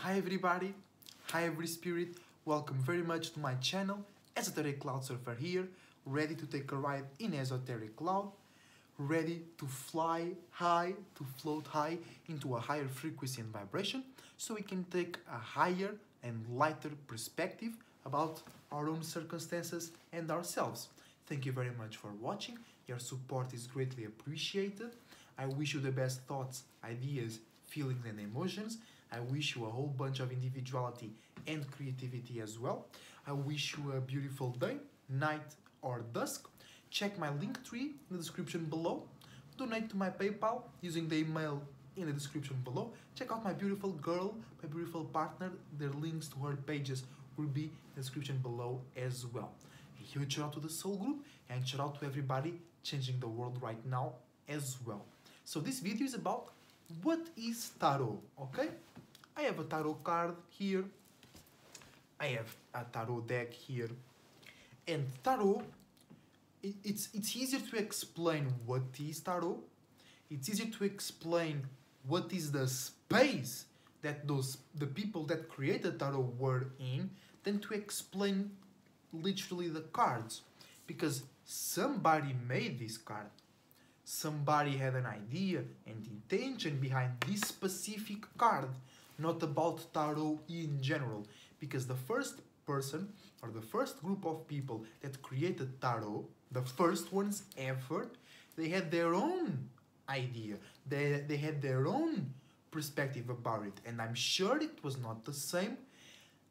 Hi everybody, hi every spirit, welcome very much to my channel, Esoteric Cloud Surfer here, ready to take a ride in Esoteric Cloud, ready to fly high, to float high into a higher frequency and vibration, so we can take a higher and lighter perspective about our own circumstances and ourselves. Thank you very much for watching, your support is greatly appreciated. I wish you the best thoughts, ideas, feelings and emotions. I wish you a whole bunch of individuality and creativity as well. I wish you a beautiful day, night or dusk. Check my link tree in the description below. Donate to my PayPal using the email in the description below. Check out my beautiful girl, my beautiful partner. Their links to her pages will be in the description below as well. A huge shout out to the Soul Group and shout out to everybody changing the world right now as well. So this video is about what is tarot, okay? I have a tarot card here. I have a tarot deck here. And tarot, it's easier to explain what is tarot. It's easier to explain what is the space that the people that created tarot were in than to explain literally the cards. Because somebody made this card. Somebody had an idea and intention behind this specific card, not about tarot in general. Because the first person or the first group of people that created tarot, the first ones ever, they had their own idea. They had their own perspective about it. And I'm sure it was not the same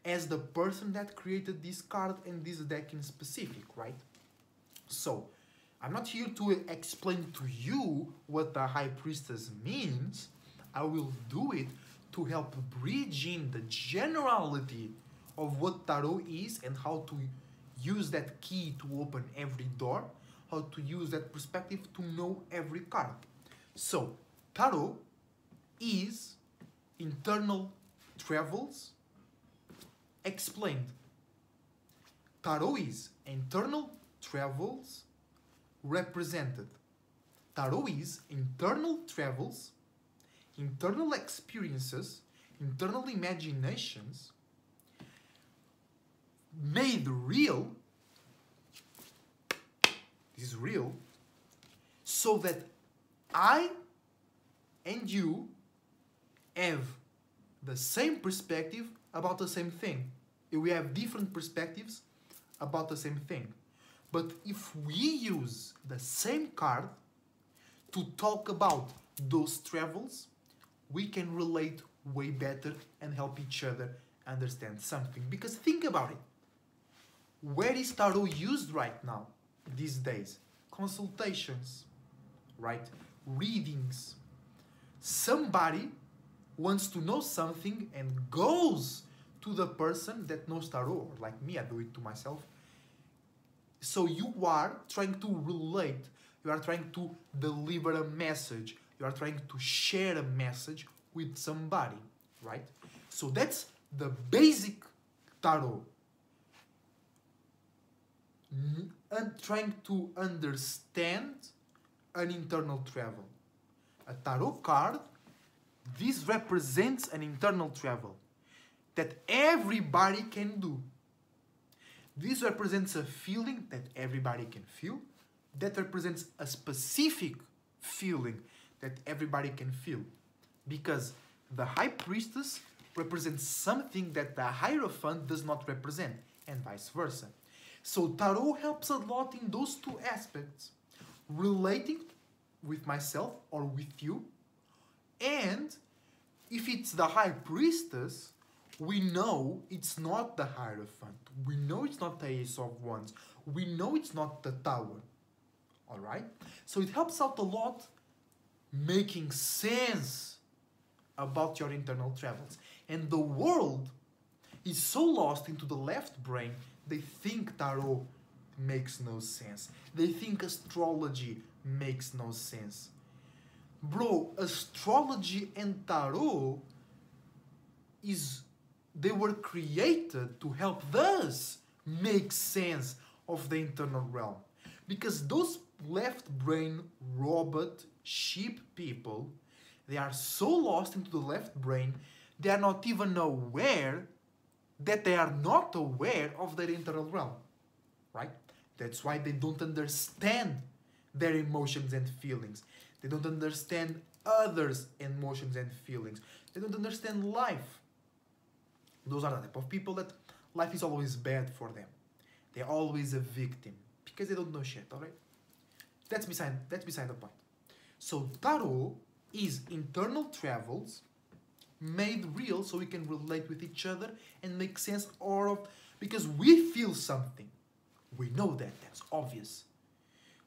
as the person that created this card and this deck in specific, right? So, I'm not here to explain to you what the High Priestess means. I will do it to help bridge in the generality of what tarot is and how to use that key to open every door, how to use that perspective to know every card. So, tarot is internal travels explained. Tarot is internal travels represented. Tarot is internal travels, internal experiences, internal imaginations made real. This is real, so that I and you have the same perspective about the same thing. We have different perspectives about the same thing. But if we use the same card to talk about those travels, we can relate way better and help each other understand something. Because think about it. Where is tarot used right now, these days? Consultations, right? Readings. Somebody wants to know something and goes to the person that knows tarot. Like me, I do it to myself. So you are trying to relate, you are trying to deliver a message, you are trying to share a message with somebody, right? So that's the basic tarot. And trying to understand an internal travel. A tarot card, this represents an internal travel that everybody can do. This represents a feeling that everybody can feel. That represents a specific feeling that everybody can feel. Because the High Priestess represents something that the Hierophant does not represent, and vice versa. So tarot helps a lot in those two aspects. Relating with myself or with you. And if it's the High Priestess, we know it's not the Hierophant. We know it's not the Ace of Wands. We know it's not the Tower. Alright? So it helps out a lot making sense about your internal travels. And the world is so lost into the left brain, they think tarot makes no sense. They think astrology makes no sense. Bro, astrology and tarot they were created to help us make sense of the internal realm. Because those left brain robot sheep people, they are so lost into the left brain They are not even aware that they are not aware of their internal realm, right? That's why they don't understand their emotions and feelings. They don't understand others' emotions and feelings. They don't understand life. Those are the type of people that life is always bad for them. They're always a victim because they don't know shit, alright? That's beside the point. So tarot is internal travels made real so we can relate with each other and make sense of, because we feel something. We know that, that's obvious.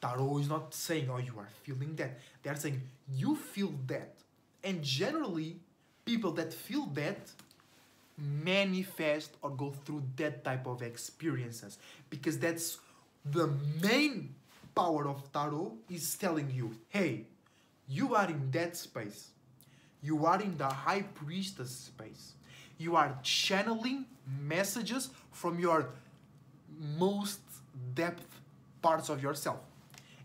Tarot is not saying, oh, you are feeling that. They are saying, you feel that. And generally, people that feel that manifest or go through that type of experiences, because that's the main power of tarot, is telling you, hey, you are in that space. You are in the high priestess space. You are channeling messages from your most depth parts of yourself.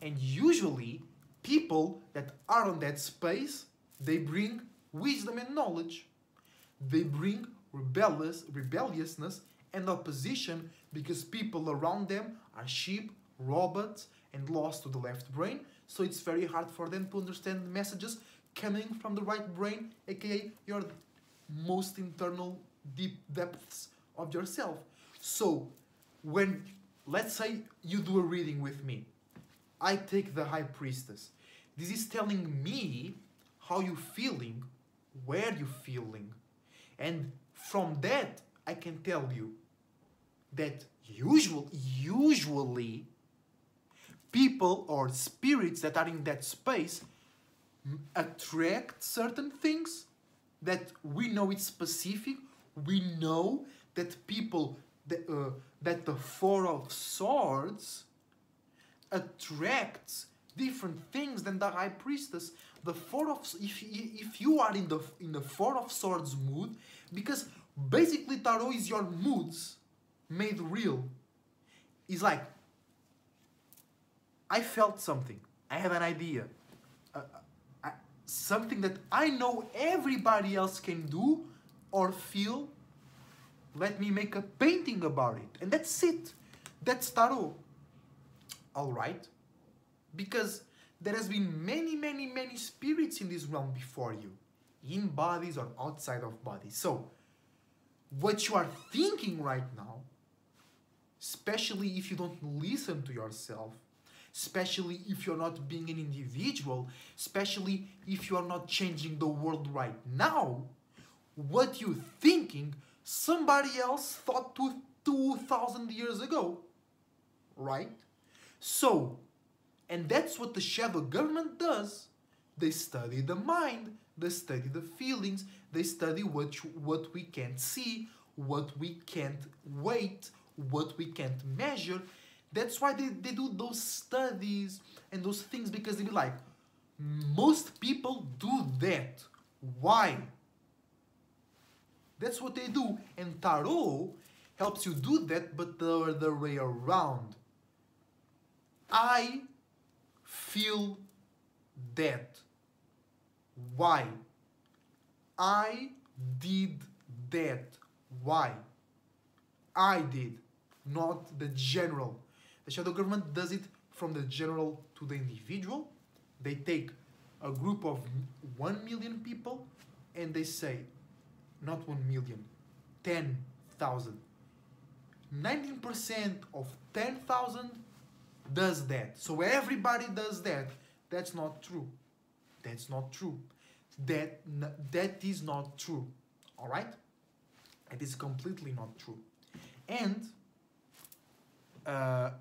And usually, people that are on that space, they bring wisdom and knowledge. They bring rebelliousness and opposition, because people around them are sheep, robots, and lost to the left brain. So it's very hard for them to understand messages coming from the right brain, aka your most internal deep depths of yourself. So when, let's say you do a reading with me, I take the high priestess. This is telling me how you feeling, where you feeling. And from that, I can tell you that usually people or spirits that are in that space attract certain things that we know it's specific. We know that people, that the Four of Swords attracts different things than the High Priestess. The Four of, if you are in the Four of Swords mood, because basically tarot is your moods made real. It's like, I felt something, I have an idea, something that I know everybody else can do or feel. Let me make a painting about it, and that's it. That's tarot. Alright? Because there has been many spirits in this realm before you, in bodies or outside of bodies. So what you are thinking right now, especially if you don't listen to yourself, especially if you're not being an individual, especially if you are not changing the world right now, what you're thinking, somebody else thought 2,000 years ago, right? So, and that's what the shadow government does. They study the mind, they study the feelings, they study what we can't see, what we can't weight, what we can't measure. That's why they do those studies and those things, because they be like, most people do that. Why? That's what they do. And tarot helps you do that, but the other way around. I feel that. Why? I did that. Why? I did, not the general. The shadow government does it from the general to the individual. They take a group of 1 million people and they say, not 1 million, 10,000. 19% of 10,000 does that. So everybody does that. That's not true. That's not true. That is not true. Alright? It is completely not true. And I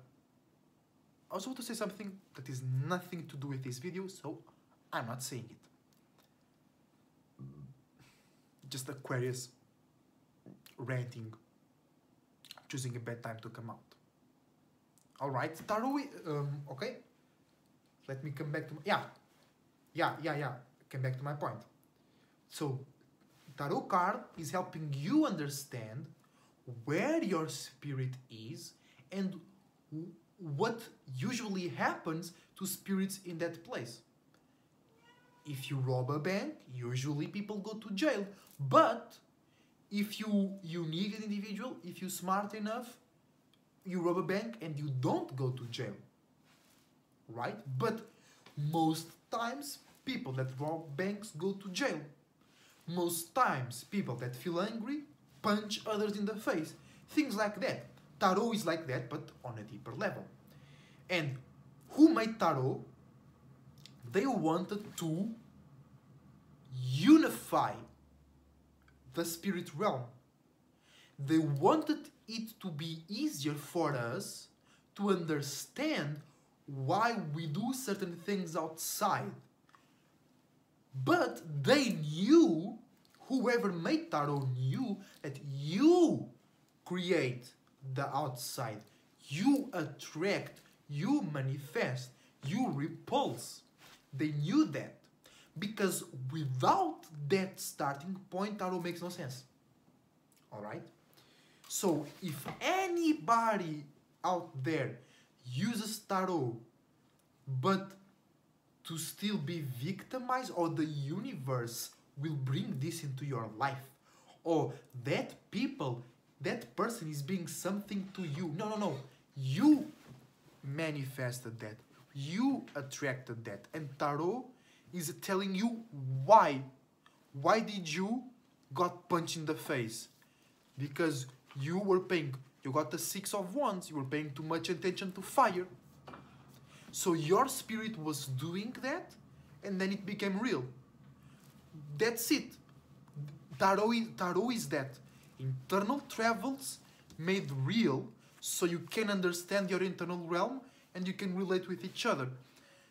also want to say something that is nothing to do with this video, so I'm not saying it. Just Aquarius ranting, choosing a bad time to come out. Alright, tarot, okay? Let me come back to, come back to my point. So, tarot card is helping you understand where your spirit is and what usually happens to spirits in that place. if you rob a bank, usually people go to jail. But if you unique an individual, if you're smart enough, you rob a bank and you don't go to jail. Right? But most times people that rob banks go to jail. Most times people that feel angry punch others in the face. Things like that. Tarot is like that, but on a deeper level. And who made Tarot? They wanted to unify the spirit realm. They wanted it to be easier for us to understand why we do certain things outside. But they knew, whoever made Tarot knew, that you create the outside. You attract, you manifest, you repulse. They knew that. Because without that starting point, Tarot makes no sense. Alright? So if anybody out there uses Tarot, but to still be victimized, or the universe will bring this into your life, or that person is being something to you. No. You manifested that. You attracted that. And Tarot is telling you why. Why did you got punched in the face? Because you got the Six of Wands, you were paying too much attention to fire. So your spirit was doing that, and then it became real. That's it. Tarot is that. Internal travels made real, so you can understand your internal realm and you can relate with each other.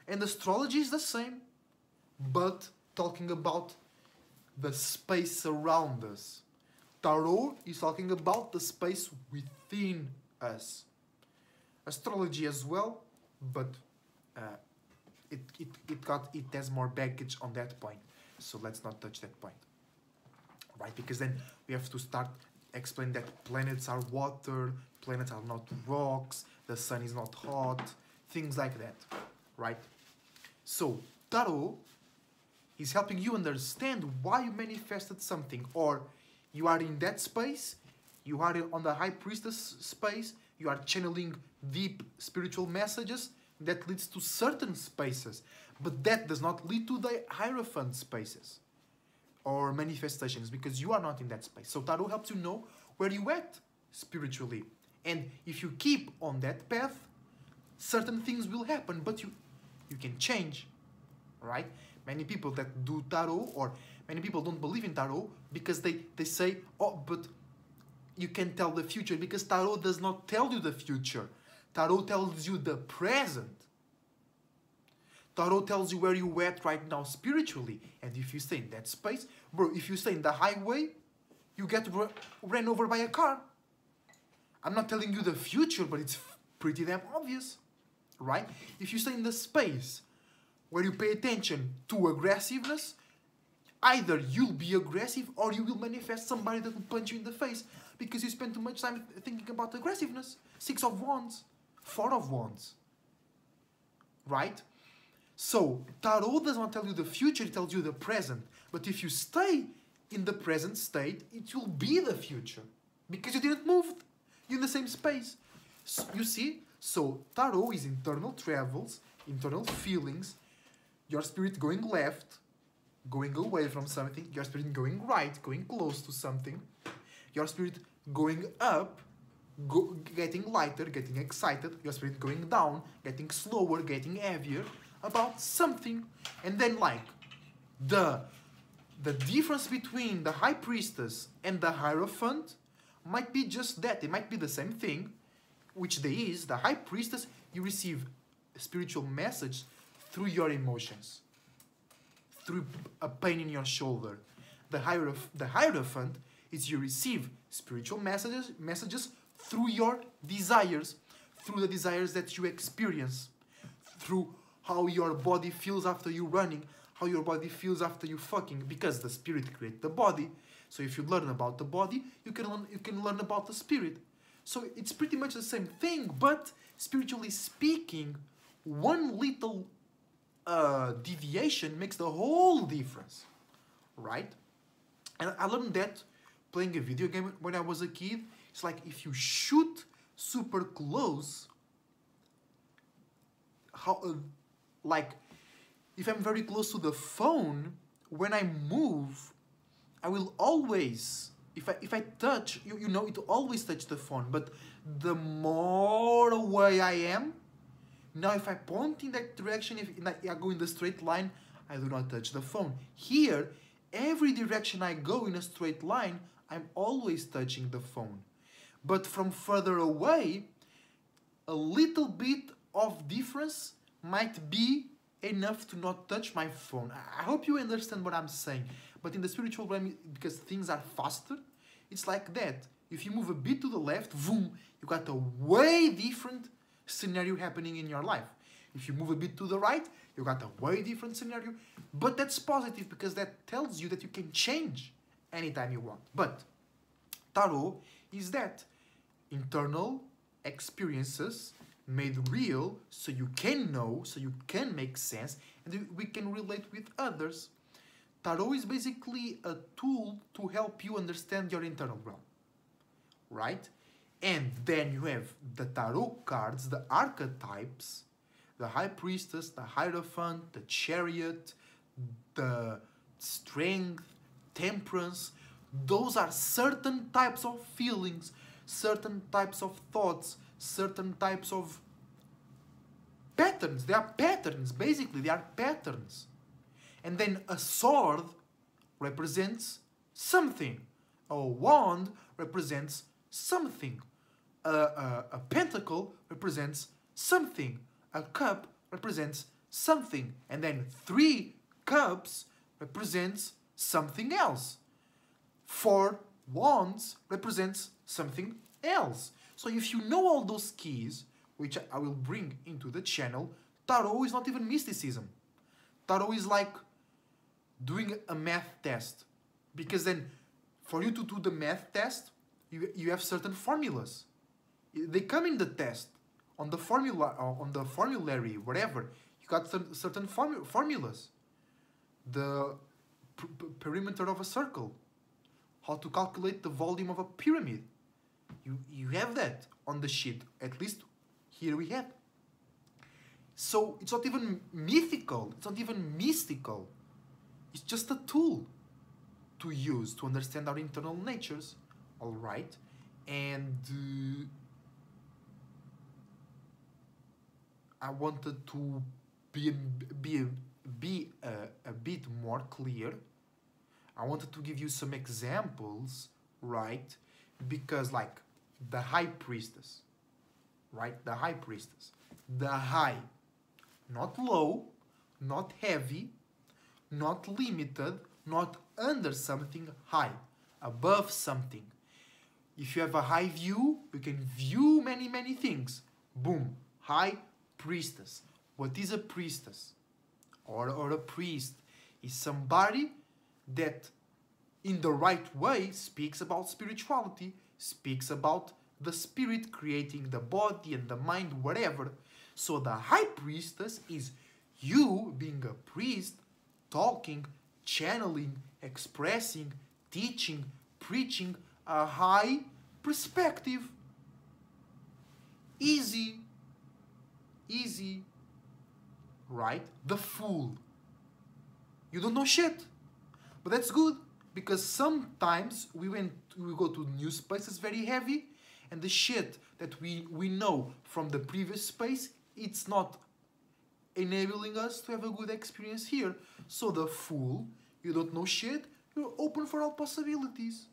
And astrology is the same, but talking about the space around us. Tarot is talking about the space within us. Astrology as well, but it has more baggage on that point. So let's not touch that point. Right? Because then we have to start explaining that planets are water, planets are not rocks, the sun is not hot, things like that. Right? So Tarot is helping you understand why you manifested something, or you are in that space, you are on the High Priestess space, you are channeling deep spiritual messages that leads to certain spaces, but that does not lead to the Hierophant spaces or manifestations, because you are not in that space. So Tarot helps you know where you at spiritually, and if you keep on that path, certain things will happen, but you can change, right? Many people that do Tarot, or many people don't believe in Tarot because they say, oh, but you can tell the future, because Tarot does not tell you the future. Tarot tells you the present. Tarot tells you where you're at right now spiritually. And if you stay in that space, bro, if you stay in the highway, you get ran over by a car. I'm not telling you the future, but it's pretty damn obvious, right? If you stay in the space where you pay attention to aggressiveness, either you'll be aggressive or you will manifest somebody that will punch you in the face because you spend too much time thinking about aggressiveness. Six of Wands, Four of Wands, right? So Tarot does not tell you the future, it tells you the present. But if you stay in the present state, it will be the future because you didn't move. You're in the same space. So, you see? So Tarot is internal travels, internal feelings, your spirit going left, going away from something, your spirit going right, going close to something, your spirit going up, getting lighter, getting excited, your spirit going down, getting slower, getting heavier about something. And then like the difference between the High Priestess and the Hierophant might be just that. It might be the same thing, which there is. The High Priestess, you receive a spiritual message through your emotions, through a pain in your shoulder. The Hierophant is you receive spiritual messages through your desires, through the desires that you experience, through how your body feels after you running, how your body feels after you fucking, because the spirit creates the body. So if you learn about the body, you can learn about the spirit. So it's pretty much the same thing, but spiritually speaking, one little deviation makes the whole difference, right? And I learned that playing a video game when I was a kid. It's like if you shoot super close, like if I'm very close to the phone, when I move, I will always, if I touch, you know, it will always touch the phone. But the more away I am, now if I point in that direction, if I go in the straight line, I do not touch the phone. Here, every direction I go in a straight line, I'm always touching the phone. But from further away, a little bit of difference might be enough to not touch my phone. I hope you understand what I'm saying. But in the spiritual realm, because things are faster, it's like that. If you move a bit to the left, boom, you got a way different scenario happening in your life. If you move a bit to the right, you got a way different scenario. But that's positive because that tells you that you can change anytime you want. But tarot is that internal experiences made real so you can know, so you can make sense, and we can relate with others. Tarot is basically a tool to help you understand your internal realm, right? And then you have the tarot cards, the archetypes, the High Priestess, the Hierophant, the Chariot, the Strength, Temperance. Those are certain types of feelings, certain types of thoughts, certain types of patterns. They are patterns, basically, they are patterns. And then a sword represents something. A wand represents something. A pentacle represents something. A cup represents something. And then 3 cups represents something else. 4 wands represents something else. So if you know all those keys, which I will bring into the channel, tarot is not even mysticism. Tarot is like doing a math test. Because then, for you to do the math test, you have certain formulas. They come in the test, on the formula, on the formulary, whatever. You got certain formulas. The perimeter of a circle. How to calculate the volume of a pyramid. You have that on the sheet. At least here we have. So it's not even mythical. It's not even mystical. It's just a tool to use to understand our internal natures. All right. And I wanted to be a bit more clear. I wanted to give you some examples, right? Because like the High Priestess, right? The High Priestess. The high, not low, not heavy, not limited, not under something, high, above something. If you have a high view, you can view many, many things. Boom, High Priestess. What is a priestess? Or a priest? Is somebody that in the right way speaks about spirituality, speaks about the spirit creating the body and the mind, whatever. So the High Priestess is you being a priest, talking, channeling, expressing, teaching, preaching a high perspective. Easy, right? The Fool. You don't know shit. But that's good, because sometimes we go to new spaces very heavy, and the shit that we know from the previous space, it's not enabling us to have a good experience here. So the Fool, you don't know shit, you're open for all possibilities,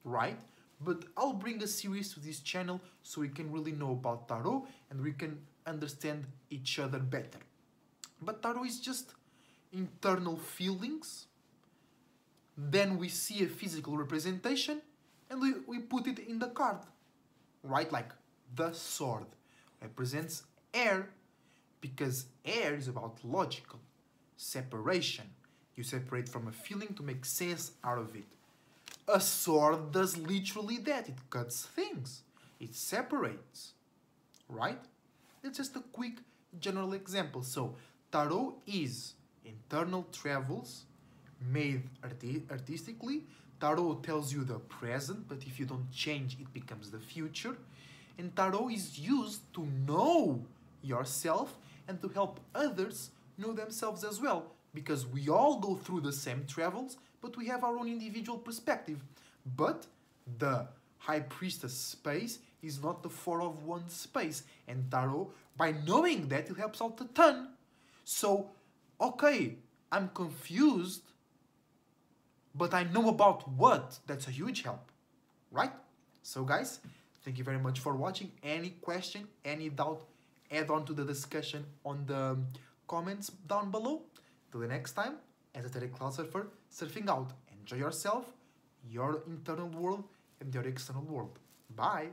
right? But I'll bring a series to this channel so we can really know about tarot and we can understand each other better. But tarot is just internal feelings. Then we see a physical representation and we put it in the card, right? Like the sword represents air, because air is about logical separation. You separate from a feeling to make sense out of it. A sword does literally that. It cuts things. It separates, right? It's just a quick general example. So Tarot is internal travels made artistically. Tarot tells you the present, but if you don't change, it becomes the future. And tarot is used to know yourself and to help others know themselves as well. Because we all go through the same travels, but we have our own individual perspective. But the High Priestess space is not the Four of Wands space. And tarot, by knowing that, it helps out a ton. So, okay, I'm confused, but I know about what. That's a huge help, right? So guys, thank you very much for watching. Any question, any doubt, add on to the discussion on the comments down below. Till the next time, Esoteric Cloud Surfer, surfing out. Enjoy yourself, your internal world, and your external world. Bye!